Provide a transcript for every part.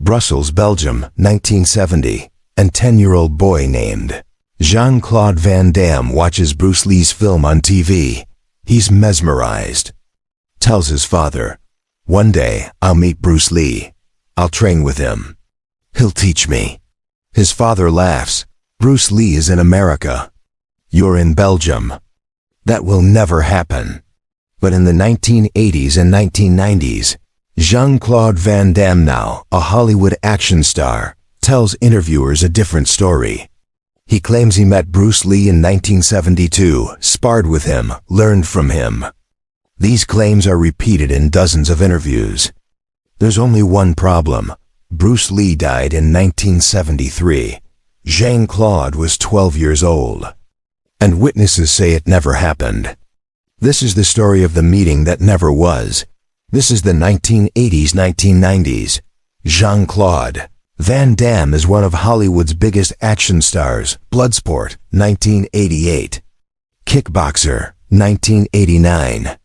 Brussels, Belgium, 1970. And 10-year-old boy named Jean-Claude Van Damme watches Bruce Lee's film on TV. He's mesmerized. Tells his father, "One day I'll meet Bruce Lee. I'll train with him. He'll teach me." His father laughs. "Bruce Lee is in America. You're in Belgium. That will never happen." But in the 1980s and 1990s, Jean-Claude Van Damme, now a Hollywood action star, tells interviewers a different story. He claims he met Bruce Lee in 1972, sparred with him, learned from him. These claims are repeated in dozens of interviews. There's only one problem. Bruce Lee died in 1973. Jean-Claude was 12 years old. And witnesses say it never happened. This is the story of the meeting that never was. This is the 1980s, 1990s. Jean-Claude Van Damme is one of Hollywood's biggest action stars. Bloodsport, 1988. Kickboxer, 1989.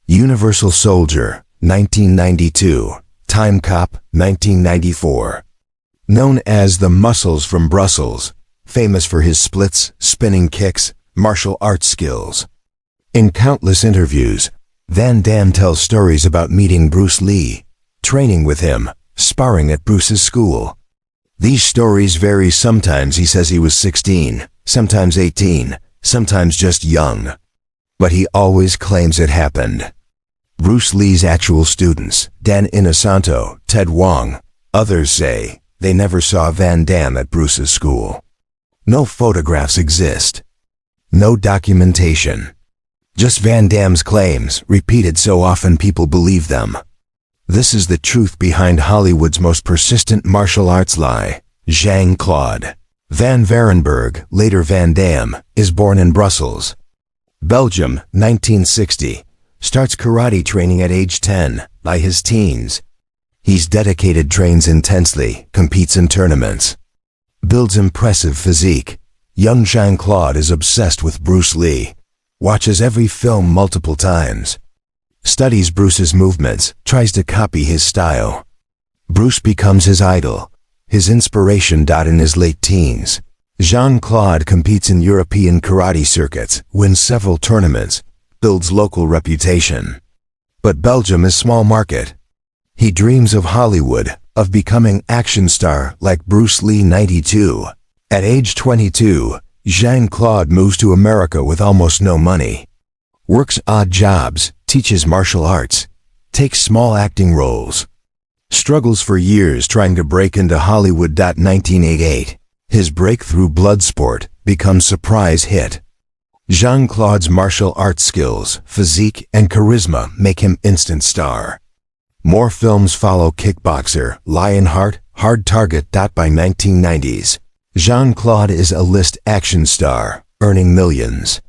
Universal Soldier, 1992. Time Cop, 1994. Known as the Muscles from Brussels, famous for his splits, spinning kicks, martial arts skills. In countless interviews, Van Damme tells stories about meeting Bruce Lee, training with him, sparring at Bruce's school. These stories vary. Sometimes he says he was 16, sometimes 18, sometimes just young. But he always claims it happened. Bruce Lee's actual students, Dan Inosanto, Ted Wong, others say they never saw Van Damme at Bruce's school. No photographs exist. No documentation. Just Van Damme's claims, repeated so often people believe them. This is the truth behind Hollywood's most persistent martial arts lie. Jean-Claude Van Varenberg, later Van Damme, is born in Brussels, Belgium, 1960. Starts karate training at age 10, by his teens. He's dedicated, trains intensely, competes in tournaments. Builds impressive physique. Young Jean-Claude is obsessed with Bruce Lee. Watches every film multiple times. Studies Bruce's movements, tries to copy his style. Bruce becomes his idol, his inspiration. In his late teens, Jean-Claude competes in European karate circuits, wins several tournaments, builds local reputation. But Belgium is small market. He dreams of Hollywood, of becoming action star like Bruce Lee. 92. At age 22, Jean-Claude moves to America with almost no money. Works odd jobs, teaches martial arts, takes small acting roles. Struggles for years trying to break into Hollywood. 1988. His breakthrough, Bloodsport, becomes surprise hit. Jean-Claude's martial arts skills, physique, and charisma make him instant star. More films follow: Kickboxer, Lionheart, Hard Target. By 1990s, Jean-Claude is a list action star, earning millions.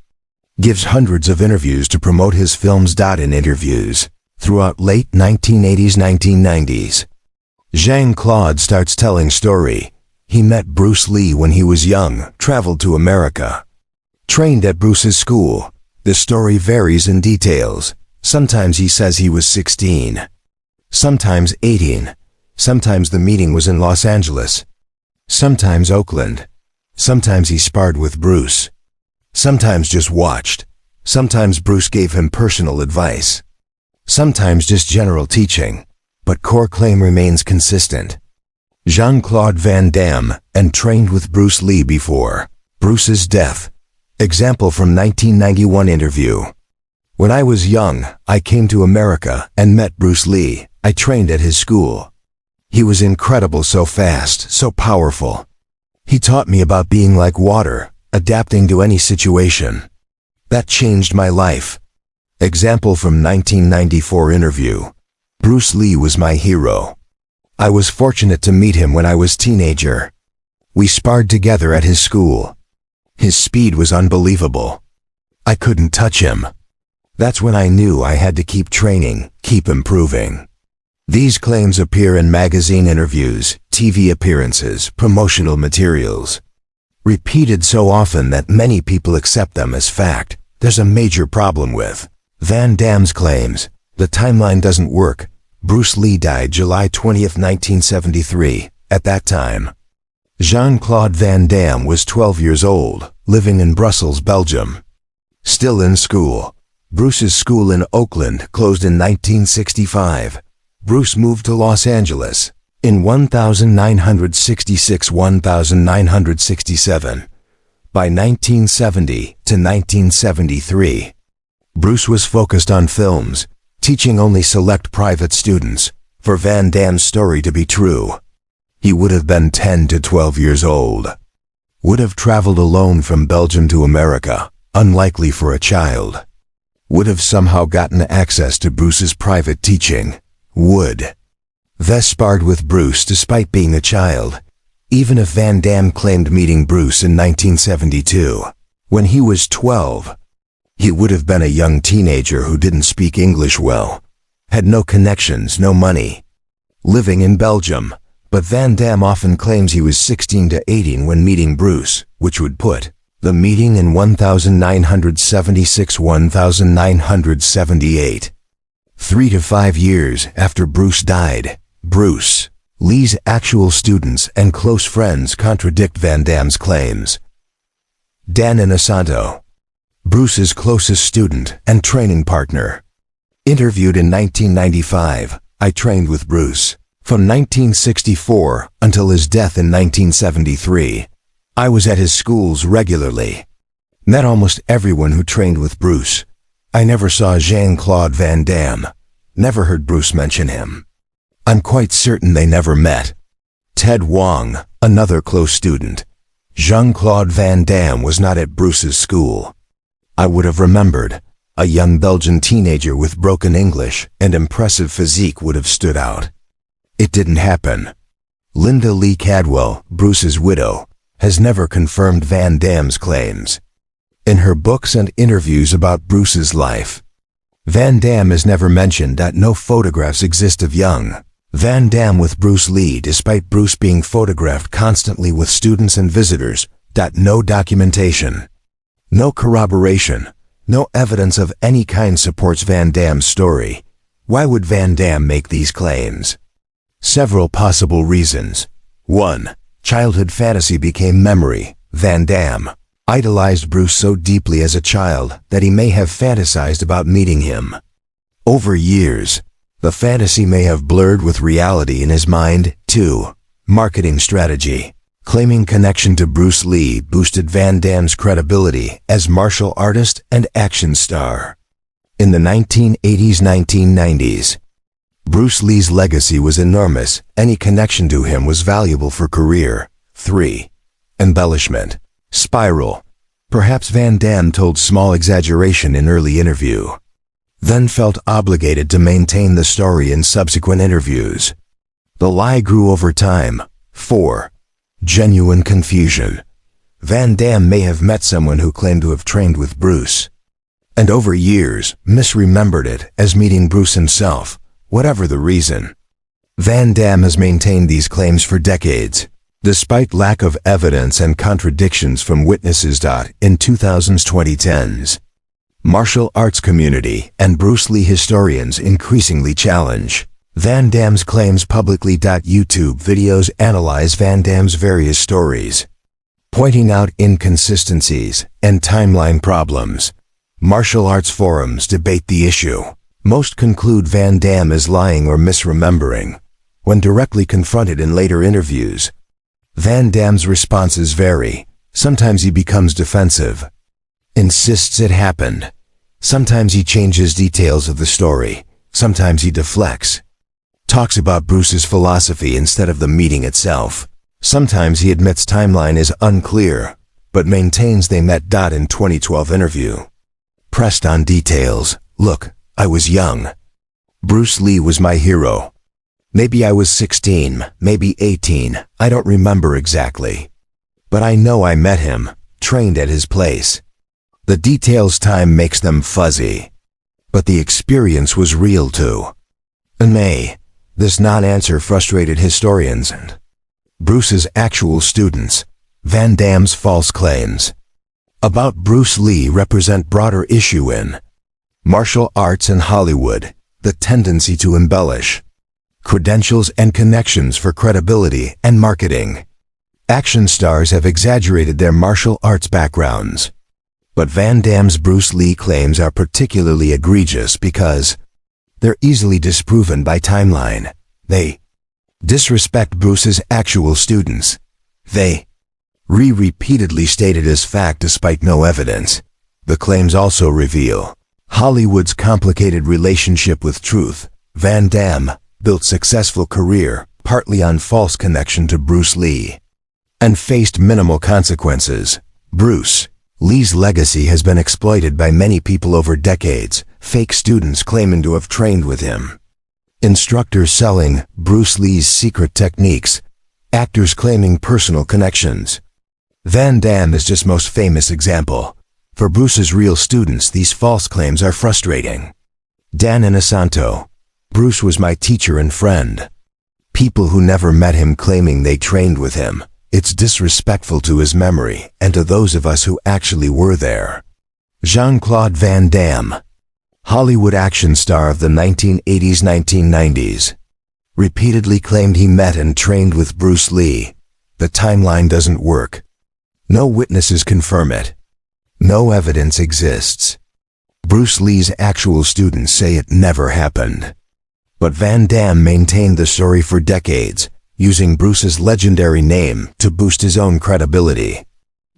Gives hundreds of interviews to promote his films. In interviews throughout late 1980s, 1990s, Jean-Claude starts telling story. He met Bruce Lee when he was young, traveled to America. Trained at Bruce's school. The story varies in details. Sometimes he says he was 16. Sometimes 18. Sometimes the meeting was in Los Angeles. Sometimes Oakland. Sometimes he sparred with Bruce. Sometimes just watched. Sometimes Bruce gave him personal advice. Sometimes just general teaching. But core claim remains consistent. Jean-Claude Van Damme, and trained with Bruce Lee before Bruce's death. Example from 1991 interview. When I was young, I came to America and met Bruce Lee. I trained at his school. He was incredible, so fast, so powerful. He taught me about being like water, adapting to any situation. That changed my life. Example from 1994 interview. Bruce Lee was my hero. I was fortunate to meet him when I was teenager. We sparred together at his school. His speed was unbelievable. I couldn't touch him. That's when I knew I had to keep training, keep improving. These claims appear in magazine interviews, TV appearances, promotional materials. Repeated so often that many people accept them as fact. There's a major problem with Van Damme's claims. The timeline doesn't work. Bruce Lee died July 20, 1973. At that time, Jean-Claude Van Damme was 12 years old, living in Brussels, Belgium. Still in school, Bruce's school in Oakland closed in 1965. Bruce moved to Los Angeles in 1966-1967. By 1970 to 1973, Bruce was focused on films, teaching only select private students. For Van Damme's story to be true, he would have been 10 to 12 years old. Would have traveled alone from Belgium to America, unlikely for a child. Would have somehow gotten access to Bruce's private teaching. Would sparred with Bruce despite being a child, even if Van Damme claimed meeting Bruce in 1972. When he was 12, he would have been a young teenager who didn't speak English well, had no connections, no money, living in Belgium. But Van Damme often claims he was 16 to 18 when meeting Bruce, which would put the meeting in 1976-1978. 3 to 5 years after Bruce died. Bruce Lee's actual students and close friends contradict Van Damme's claims. Dan Inosanto, Bruce's closest student and training partner, interviewed in 1995. I trained with Bruce from 1964 until his death in 1973. I was at his schools regularly. Met almost everyone who trained with Bruce. I never saw Jean-Claude Van Damme. Never heard Bruce mention him. I'm quite certain they never met. Ted Wong, another close student. Jean-Claude Van Damme was not at Bruce's school. I would have remembered. A young Belgian teenager with broken English and impressive physique would have stood out. It didn't happen. Linda Lee Cadwell, Bruce's widow, has never confirmed Van Damme's claims. In her books and interviews about Bruce's life, Van Damme is never mentioned. No photographs exist of young Van Damme with Bruce Lee, despite Bruce being photographed constantly with students and visitors. No documentation, no corroboration, no evidence of any kind supports Van Damme's story. Why would Van Damme make these claims? Several possible reasons. 1. Childhood fantasy became memory. Van Damme idolized Bruce so deeply as a child that he may have fantasized about meeting him. Over years, the fantasy may have blurred with reality in his mind. 2. Marketing strategy. Claiming connection to Bruce Lee boosted Van Damme's credibility as martial artist and action star. In the 1980s-1990s, Bruce Lee's legacy was enormous. Any connection to him was valuable for career. 3. Embellishment. Spiral. Perhaps Van Damme told small exaggeration in early interview, then felt obligated to maintain the story in subsequent interviews. The lie grew over time. 4. Genuine confusion. Van Damme may have met someone who claimed to have trained with Bruce, and over years misremembered it as meeting Bruce himself. Whatever the reason, Van Damme has maintained these claims for decades, despite lack of evidence and contradictions from witnesses. In 2010s, martial arts community and Bruce Lee historians increasingly challenge Van Damme's claims publicly. YouTube videos analyze Van Damme's various stories, pointing out inconsistencies and timeline problems. Martial arts forums debate the issue. Most conclude Van Damme is lying or misremembering. When directly confronted in later interviews, Van Damme's responses vary. Sometimes he becomes defensive, insists it happened. Sometimes he changes details of the story. Sometimes he deflects, talks about Bruce's philosophy instead of the meeting itself. Sometimes he admits timeline is unclear, but maintains they met. In 2012 interview, pressed on details. Look, I was young. Bruce Lee was my hero. Maybe I was 16, maybe 18, I don't remember exactly. But I know I met him, trained at his place. The details time makes them fuzzy. But the experience was real too. In May, this non-answer frustrated historians and Bruce's actual students. Van Damme's false claims about Bruce Lee represent broader issue in martial arts and Hollywood, the tendency to embellish, credentials and connections for credibility and marketing. Action stars have exaggerated their martial arts backgrounds. But Van Damme's Bruce Lee claims are particularly egregious because they're easily disproven by timeline. They disrespect Bruce's actual students. They repeatedly stated as fact despite no evidence. The claims also reveal Hollywood's complicated relationship with truth. Van Damme built successful career partly on false connection to Bruce Lee and faced minimal consequences. Bruce Lee's legacy has been exploited by many people over decades, fake students claiming to have trained with him, instructors selling Bruce Lee's secret techniques, actors claiming personal connections. Van Damme is just most famous example. For Bruce's real students, these false claims are frustrating. Dan Inosanto: Bruce was my teacher and friend. People who never met him claiming they trained with him. It's disrespectful to his memory and to those of us who actually were there. Jean-Claude Van Damme, Hollywood action star of the 1980s-1990s, repeatedly claimed he met and trained with Bruce Lee. The timeline doesn't work. No witnesses confirm it. No evidence exists. Bruce Lee's actual students say it never happened. But Van Damme maintained the story for decades, using Bruce's legendary name to boost his own credibility.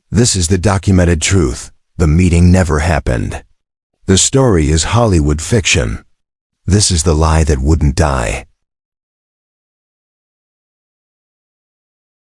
This is the documented truth. The meeting never happened. The story is Hollywood fiction. This is the lie that wouldn't die.